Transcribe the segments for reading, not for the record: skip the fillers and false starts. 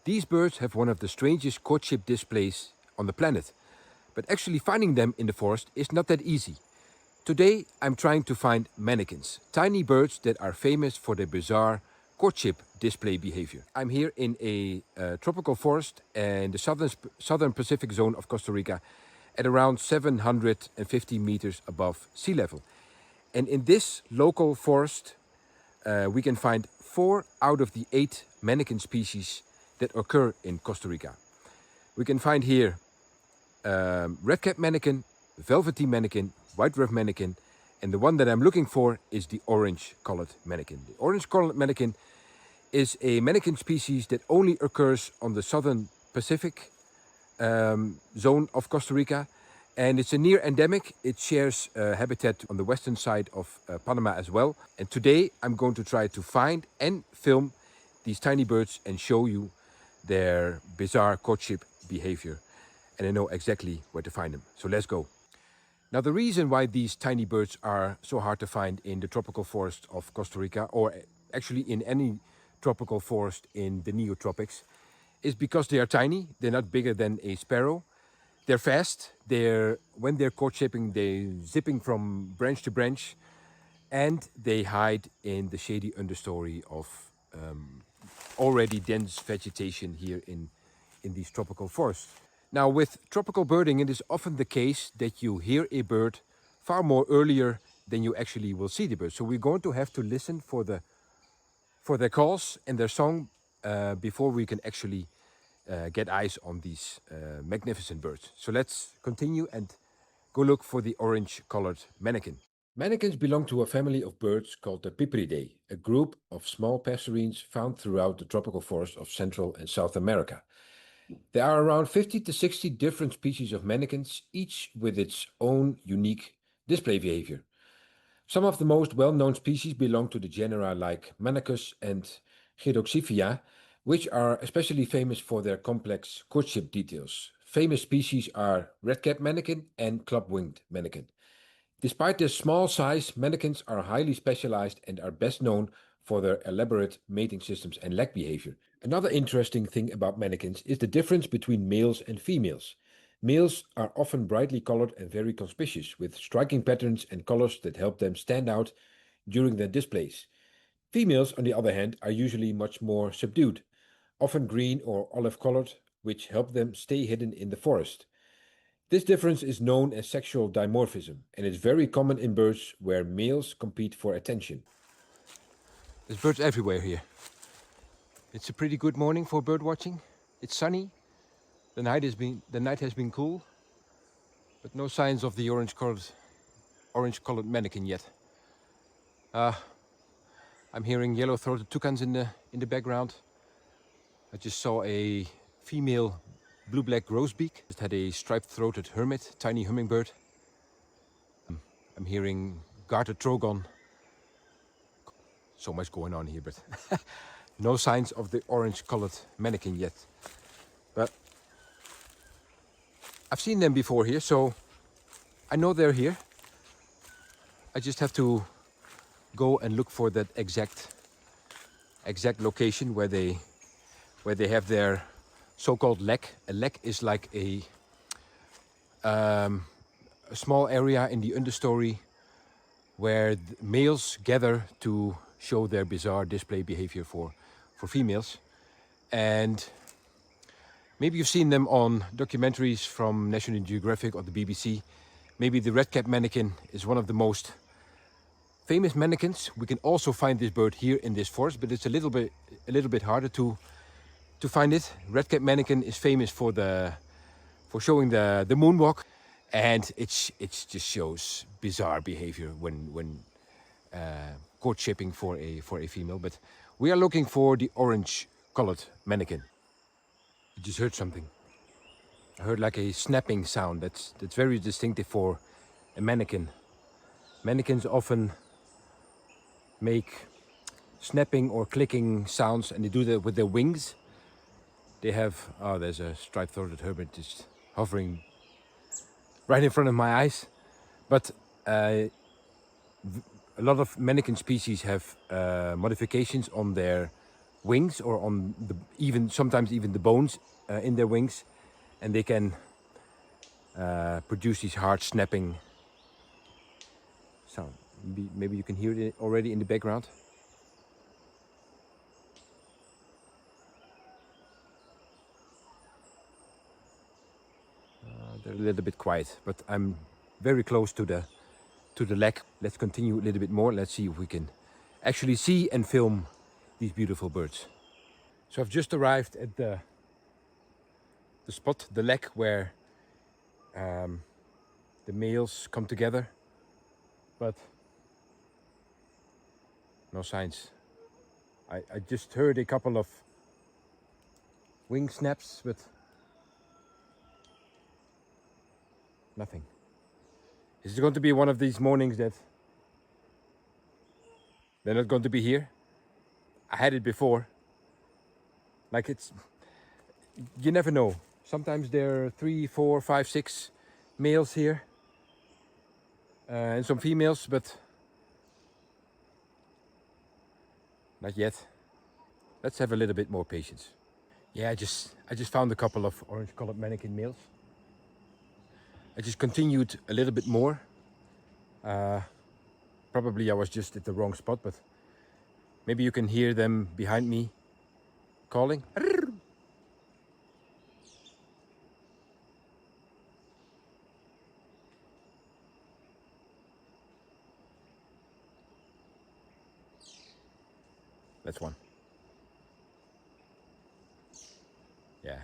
These birds have one of the strangest courtship displays on the planet, but actually finding them in the forest is not that easy. Today I'm trying to find manakins, tiny birds that are famous for their bizarre courtship display behavior. I'm here in a tropical forest in the southern Pacific zone of Costa Rica at around 750 meters above sea level. And in this local forest, we can find 4 out of the 8 manakin species that occur in Costa Rica. We can find here red-capped manakin, velvety manakin, white-ruffed manakin, and the one that I'm looking for is the orange-colored manakin. The orange-colored manakin is a manakin species that only occurs on the southern Pacific zone of Costa Rica, and it's a near endemic. It shares habitat on the western side of Panama as well. And today I'm going to try to find and film these tiny birds and show you their bizarre courtship behavior. And I know exactly where to find them. So let's go. Now, the reason why these tiny birds are so hard to find in the tropical forest of Costa Rica, or actually in any tropical forest in the neotropics, is because they are tiny. They're not bigger than a sparrow. They're fast. When they're courtshipping, they're zipping from branch to branch, and they hide in the shady understory of already dense vegetation here in these tropical forests. Now, with tropical birding, it is often the case that you hear a bird far more earlier than you actually will see the bird. So we're going to have to listen for their calls and their song before we can actually get eyes on these magnificent birds. So let's continue and go look for the orange-colored manakin. Manakins belong to a family of birds called the Pipridae, a group of small passerines found throughout the tropical forests of Central and South America. There are around 50 to 60 different species of manakins, each with its own unique display behavior. Some of the most well-known species belong to the genera like Manakins and Gyroxifia, which are especially famous for their complex courtship details. Famous species are red-capped manakin and club-winged manakin. Despite their small size, manakins are highly specialized and are best known for their elaborate mating systems and leg behavior. Another interesting thing about manakins is the difference between males and females. Males are often brightly colored and very conspicuous, with striking patterns and colors that help them stand out during their displays. Females, on the other hand, are usually much more subdued, often green or olive colored, which help them stay hidden in the forest. This difference is known as sexual dimorphism, and is very common in birds where males compete for attention. There's birds everywhere here. It's a pretty good morning for bird watching. It's sunny. The night has been cool, but no signs of the orange-colored manakin yet. I'm hearing yellow-throated toucans in the background. I just saw a female blue-black grosbeak. Just had a striped-throated hermit, tiny hummingbird. I'm hearing garter trogon. So much going on here, but no signs of the orange-colored manakin yet. But I've seen them before here, so I know they're here. I just have to go and look for that exact location where they have their so-called lek. A lek is like a small area in the understory where males gather to show their bizarre display behavior for females. And maybe you've seen them on documentaries from National Geographic or the BBC. Maybe the red-capped manakin is one of the most famous manakins. We can also find this bird here in this forest, but it's a little bit harder to find it. Red-capped manakin is famous for showing the moonwalk, and it just shows bizarre behavior when courtshipping for a female. But we are looking for the orange-colored manakin. I just heard something. I heard like a snapping sound that's very distinctive for a manakin. Manakins often make snapping or clicking sounds, and they do that with their wings. They have, there's a striped-throated hermit just hovering right in front of my eyes. But a lot of manakin species have modifications on their wings or on the sometimes even the bones in their wings, and they can produce these hard snapping sound. Maybe you can hear it already in the background. They're a little bit quiet, but I'm very close to the lake. Let's continue a little bit more. Let's see if we can actually see and film these beautiful birds. So I've just arrived at the spot, the lake, where the males come together, but no signs. I just heard a couple of wing snaps, but nothing. Is it going to be one of these mornings that they're not going to be here? I had it before. Like, you never know. Sometimes there are 3, 4, 5, 6 males here and some females, but not yet. Let's have a little bit more patience. Yeah, I just found a couple of orange-colored Manakin males. I just continued a little bit more. Probably I was just at the wrong spot, but maybe you can hear them behind me calling. That's one. Yeah.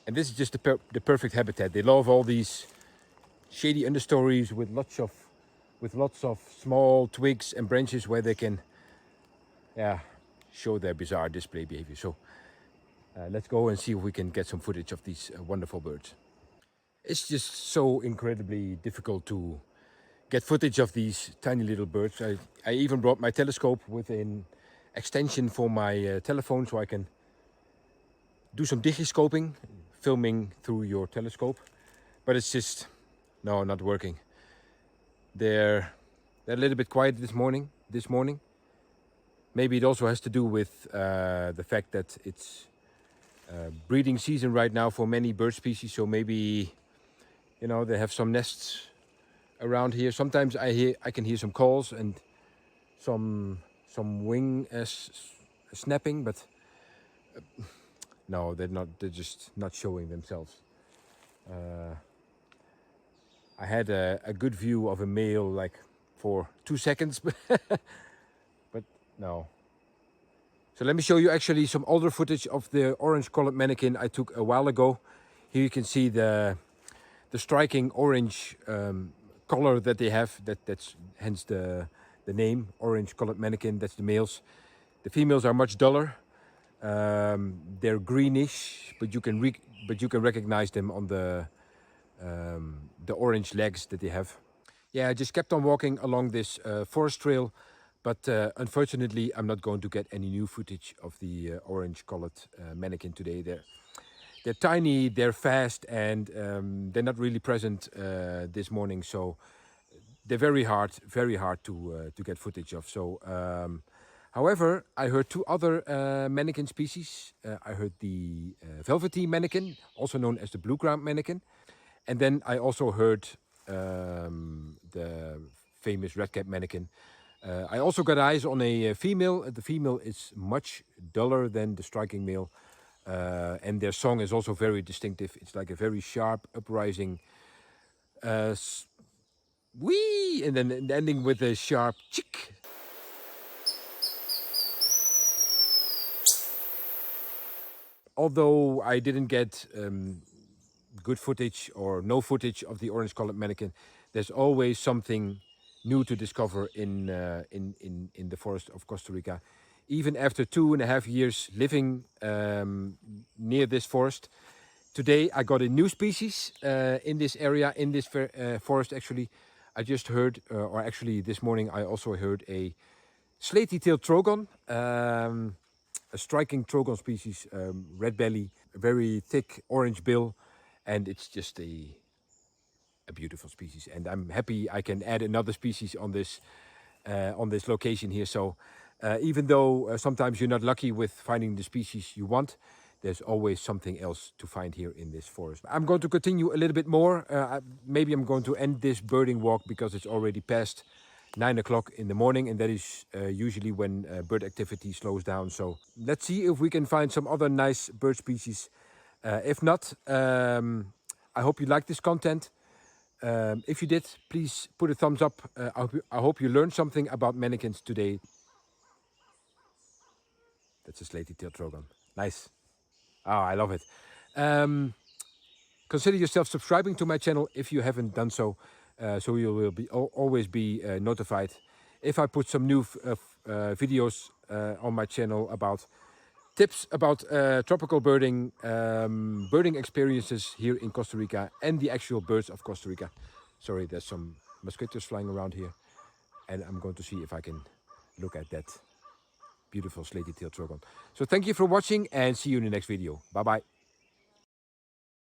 And this is just the perfect habitat. They love all these shady understories with lots of small twigs and branches where they can, show their bizarre display behavior. So let's go and see if we can get some footage of these wonderful birds. It's just so incredibly difficult to get footage of these tiny little birds. I even brought my telescope with an extension for my telephone, so I can do some digiscoping, filming through your telescope. But it's just, no, not working. They're a little bit quiet this morning. Maybe it also has to do with the fact that it's breeding season right now for many bird species. So maybe, they have some nests around here. Sometimes I can hear some calls and some wing snapping, but no, they're not. They're just not showing themselves. I had a good view of a male, like for 2 seconds, but no. So let me show you actually some older footage of the orange-colored Manakin I took a while ago. Here you can see the striking orange color that they have. That's hence the name, orange-colored Manakin. That's the males. The females are much duller. They're greenish, but you can recognize them on the orange legs that they have. Yeah, I just kept on walking along this forest trail, but unfortunately I'm not going to get any new footage of the orange-colored Manakin today. They're tiny, they're fast, and they're not really present this morning, so they're very hard to get footage of. So, however, I heard 2 other Manakin species. I heard the velvety Manakin, also known as the blue-ground Manakin, and then I also heard the famous red-capped Manakin. I also got eyes on a female. The female is much duller than the striking male, and their song is also very distinctive. It's like a very sharp, uprising wee, and then ending with a sharp chick. Although I didn't get good footage or no footage of the orange-colored Manakin, there's always something new to discover in the forest of Costa Rica. Even after 2.5 years living near this forest, today I got a new species in this area, in this forest actually. I just heard, or actually this morning I also heard a slaty-tailed trogon, a striking trogon species, red belly, very thick orange bill, and it's just a beautiful species. And I'm happy I can add another species on this on this location here. So even though sometimes you're not lucky with finding the species you want, there's always something else to find here in this forest. I'm going to continue a little bit more. Maybe I'm going to end this birding walk because it's already past 9 o'clock in the morning, and that is usually when bird activity slows down. So let's see if we can find some other nice bird species. If not, I hope you like this content. If you did, please put a thumbs up. I hope you learned something about manakins today. That's a slaty-tailed trogon. Nice. Oh, I love it. Consider yourself subscribing to my channel if you haven't done so, so you will be always be notified if I put some new videos on my channel about tips about tropical birding, birding experiences here in Costa Rica, and the actual birds of Costa Rica. Sorry, there's some mosquitoes flying around here, and I'm going to see if I can look at that beautiful slaty-tailed trogon. So thank you for watching, and see you in the next video. Bye bye.